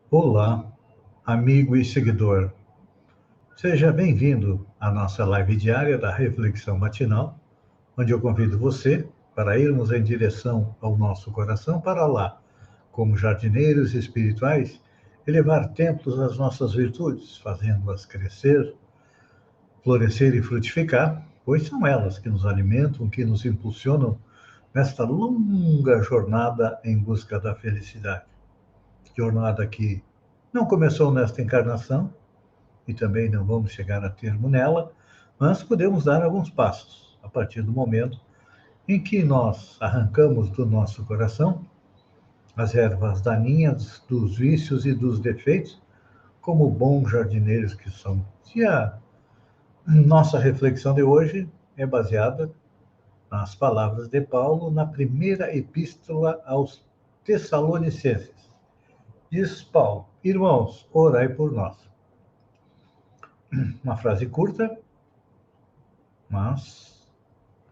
Olá, amigo e seguidor. Seja bem-vindo à nossa live diária da Reflexão Matinal, onde eu convido você para irmos em direção ao nosso coração para lá, como jardineiros espirituais, elevar templos às nossas virtudes, fazendo-as crescer, florescer e frutificar, pois são elas que nos alimentam, que nos impulsionam nesta longa jornada em busca da felicidade. Jornada que não começou nesta encarnação, e também não vamos chegar a termo nela, mas podemos dar alguns passos a partir do momento em que nós arrancamos do nosso coração as ervas daninhas dos vícios e dos defeitos, como bons jardineiros que somos. E a nossa reflexão de hoje é baseada nas palavras de Paulo na primeira epístola aos Tessalonicenses. Diz Paulo: Irmãos, orai por nós. Uma frase curta, mas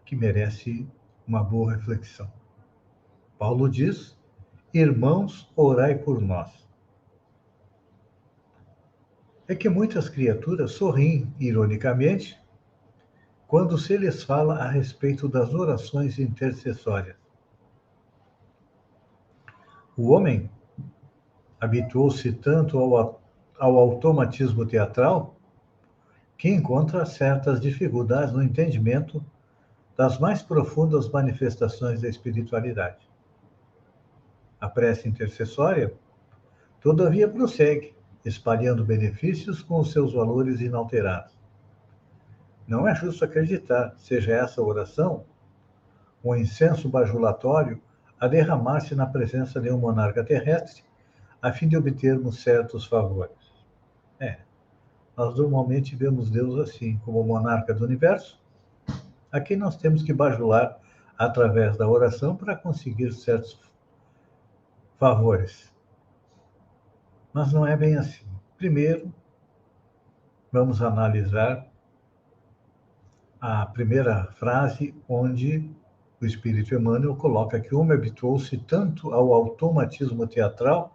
que merece uma boa reflexão. Paulo diz: Irmãos, orai por nós. É que muitas criaturas sorriem ironicamente quando se lhes fala a respeito das orações intercessórias. O homem habituou-se tanto ao automatismo teatral que encontra certas dificuldades no entendimento das mais profundas manifestações da espiritualidade. A prece intercessória, todavia, prossegue, espalhando benefícios com os seus valores inalterados. Não é justo acreditar, seja essa oração um incenso bajulatório a derramar-se na presença de um monarca terrestre, a fim de obtermos certos favores. Nós normalmente vemos Deus assim, como monarca do universo, a quem nós temos que bajular através da oração para conseguir certos favores. Mas não é bem assim. Primeiro, vamos analisar a primeira frase, onde o Espírito Emmanuel coloca que o homem habituou-se tanto ao automatismo teatral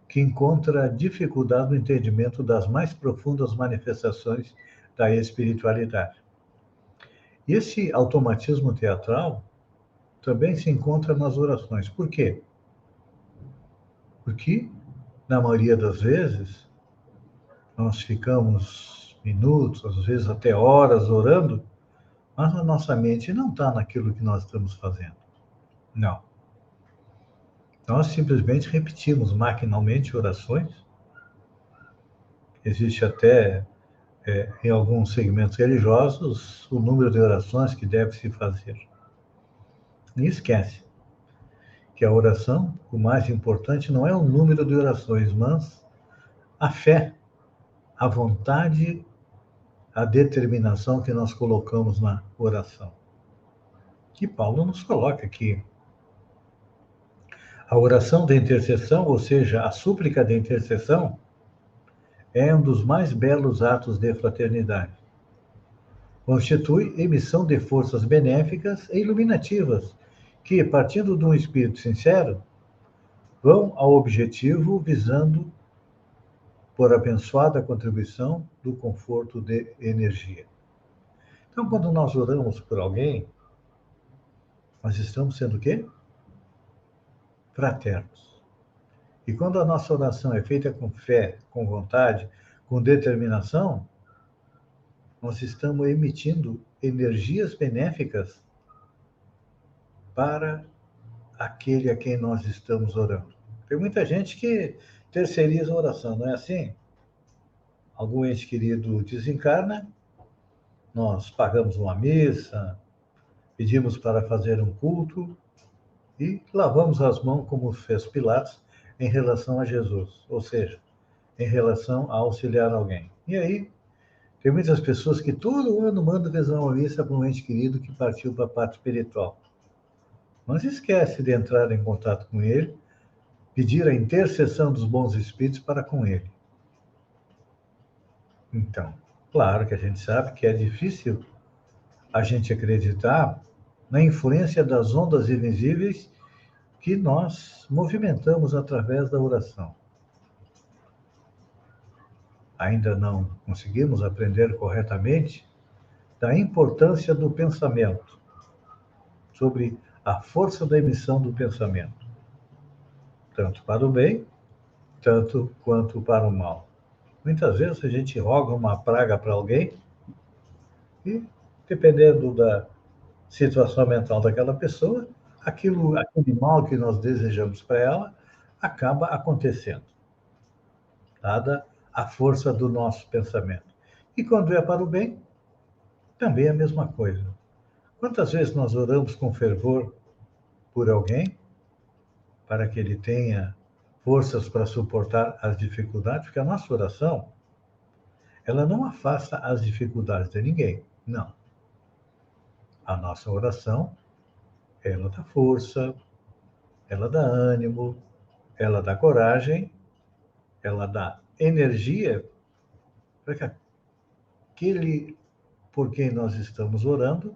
que encontra dificuldade no entendimento das mais profundas manifestações da espiritualidade. E esse automatismo teatral também se encontra nas orações. Por quê? Porque, na maioria das vezes, nós ficamos minutos, às vezes até horas orando, mas a nossa mente não está naquilo que nós estamos fazendo. Não. Nós simplesmente repetimos maquinalmente orações. Existe até, em alguns segmentos religiosos, o número de orações que deve se fazer. E esquece que a oração, o mais importante, não é o número de orações, mas a fé, a vontade, a determinação que nós colocamos na oração. Que Paulo nos coloca aqui. A oração da intercessão, ou seja, a súplica da intercessão, é um dos mais belos atos de fraternidade. Constitui emissão de forças benéficas e iluminativas, que, partindo de um espírito sincero, vão ao objetivo visando por abençoada contribuição do conforto de energia. Então, quando nós oramos por alguém, nós estamos sendo o quê? Fraternos. E quando a nossa oração é feita com fé, com vontade, com determinação, nós estamos emitindo energias benéficas para aquele a quem nós estamos orando. Tem muita gente que terceiriza a oração, não é assim? Algum ente querido desencarna, nós pagamos uma missa, pedimos para fazer um culto e lavamos as mãos, como fez Pilatos, em relação a Jesus, ou seja, em relação a auxiliar alguém. E aí, tem muitas pessoas que todo ano mandam fazer uma missa para um ente querido que partiu para a parte espiritual. Mas esquece de entrar em contato com ele, pedir a intercessão dos bons espíritos para com ele. Então, claro que a gente sabe que é difícil a gente acreditar na influência das ondas invisíveis que nós movimentamos através da oração. ainda não conseguimos aprender corretamente da importância do pensamento, sobre a força da emissão do pensamento, tanto para o bem, tanto quanto para o mal. Muitas vezes a gente roga uma praga para alguém e, dependendo da situação mental daquela pessoa, aquele mal que nós desejamos para ela acaba acontecendo, dada a força do nosso pensamento. E quando é para o bem, também é a mesma coisa. Quantas vezes nós oramos com fervor por alguém, para que ele tenha forças para suportar as dificuldades? Porque a nossa oração, ela não afasta as dificuldades de ninguém, não. A nossa oração, ela dá força, ela dá ânimo, ela dá coragem, ela dá energia para que aquele por quem nós estamos orando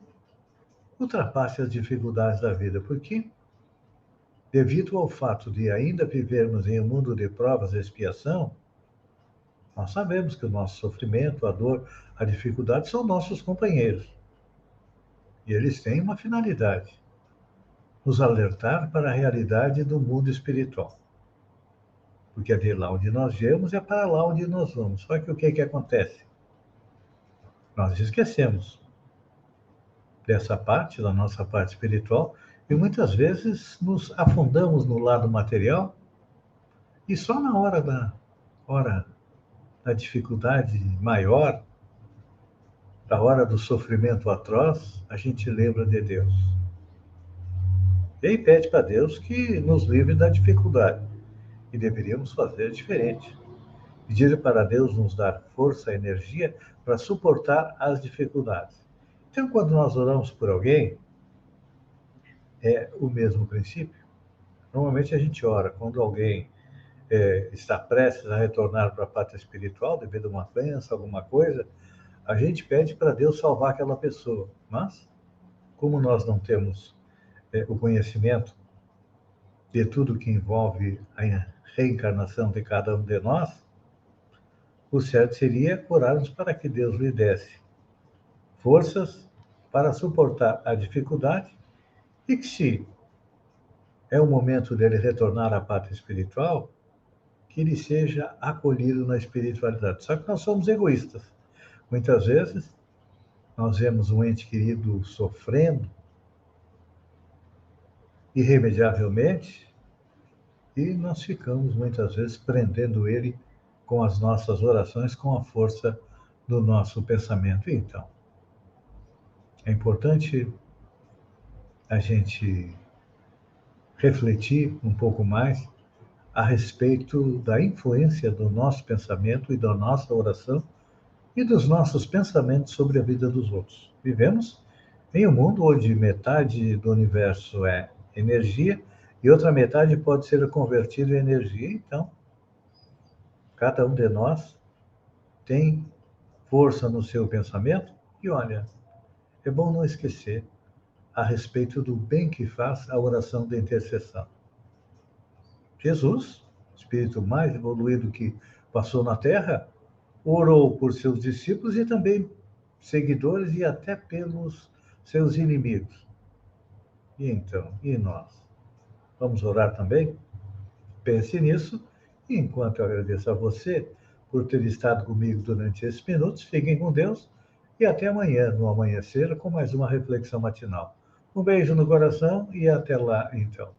ultrapasse as dificuldades da vida. Porque, devido ao fato de ainda vivermos em um mundo de provas e expiação, nós sabemos que o nosso sofrimento, a dor, a dificuldade são nossos companheiros. E eles têm uma finalidade: nos alertar para a realidade do mundo espiritual. Porque é de lá onde nós viemos, é para lá onde nós vamos. Só que o que acontece? Nós esquecemos dessa parte, da nossa parte espiritual, e muitas vezes nos afundamos no lado material e só na hora da dificuldade maior, da hora do sofrimento atroz, a gente lembra de Deus. E aí pede para Deus que nos livre da dificuldade. E deveríamos fazer diferente. Pedir para Deus nos dar força e energia para suportar as dificuldades. Então, quando nós oramos por alguém, é o mesmo princípio. Normalmente a gente ora quando alguém está prestes a retornar para a pátria espiritual, devido a uma doença, alguma coisa, a gente pede para Deus salvar aquela pessoa. Mas, como nós não temos o conhecimento de tudo que envolve a reencarnação de cada um de nós, o certo seria orarmos para que Deus lhe desse forças para suportar a dificuldade e que, se é o momento dele retornar à pátria espiritual, que ele seja acolhido na espiritualidade. Só que nós somos egoístas. Muitas vezes, nós vemos um ente querido sofrendo irremediavelmente e nós ficamos, muitas vezes, prendendo ele com as nossas orações, com a força do nosso pensamento. Então, é importante a gente refletir um pouco mais a respeito da influência do nosso pensamento e da nossa oração e dos nossos pensamentos sobre a vida dos outros. Vivemos em um mundo onde metade do universo é energia e outra metade pode ser convertida em energia. Então, cada um de nós tem força no seu pensamento e, olha, é bom não esquecer a respeito do bem que faz a oração de intercessão. Jesus, o espírito mais evoluído que passou na Terra, orou por seus discípulos e também seguidores e até pelos seus inimigos. E então, e nós? Vamos orar também? Pense nisso. E enquanto eu agradeço a você por ter estado comigo durante esses minutos, fiquem com Deus e até amanhã, no amanhecer, com mais uma reflexão matinal. Um beijo no coração e até lá, então.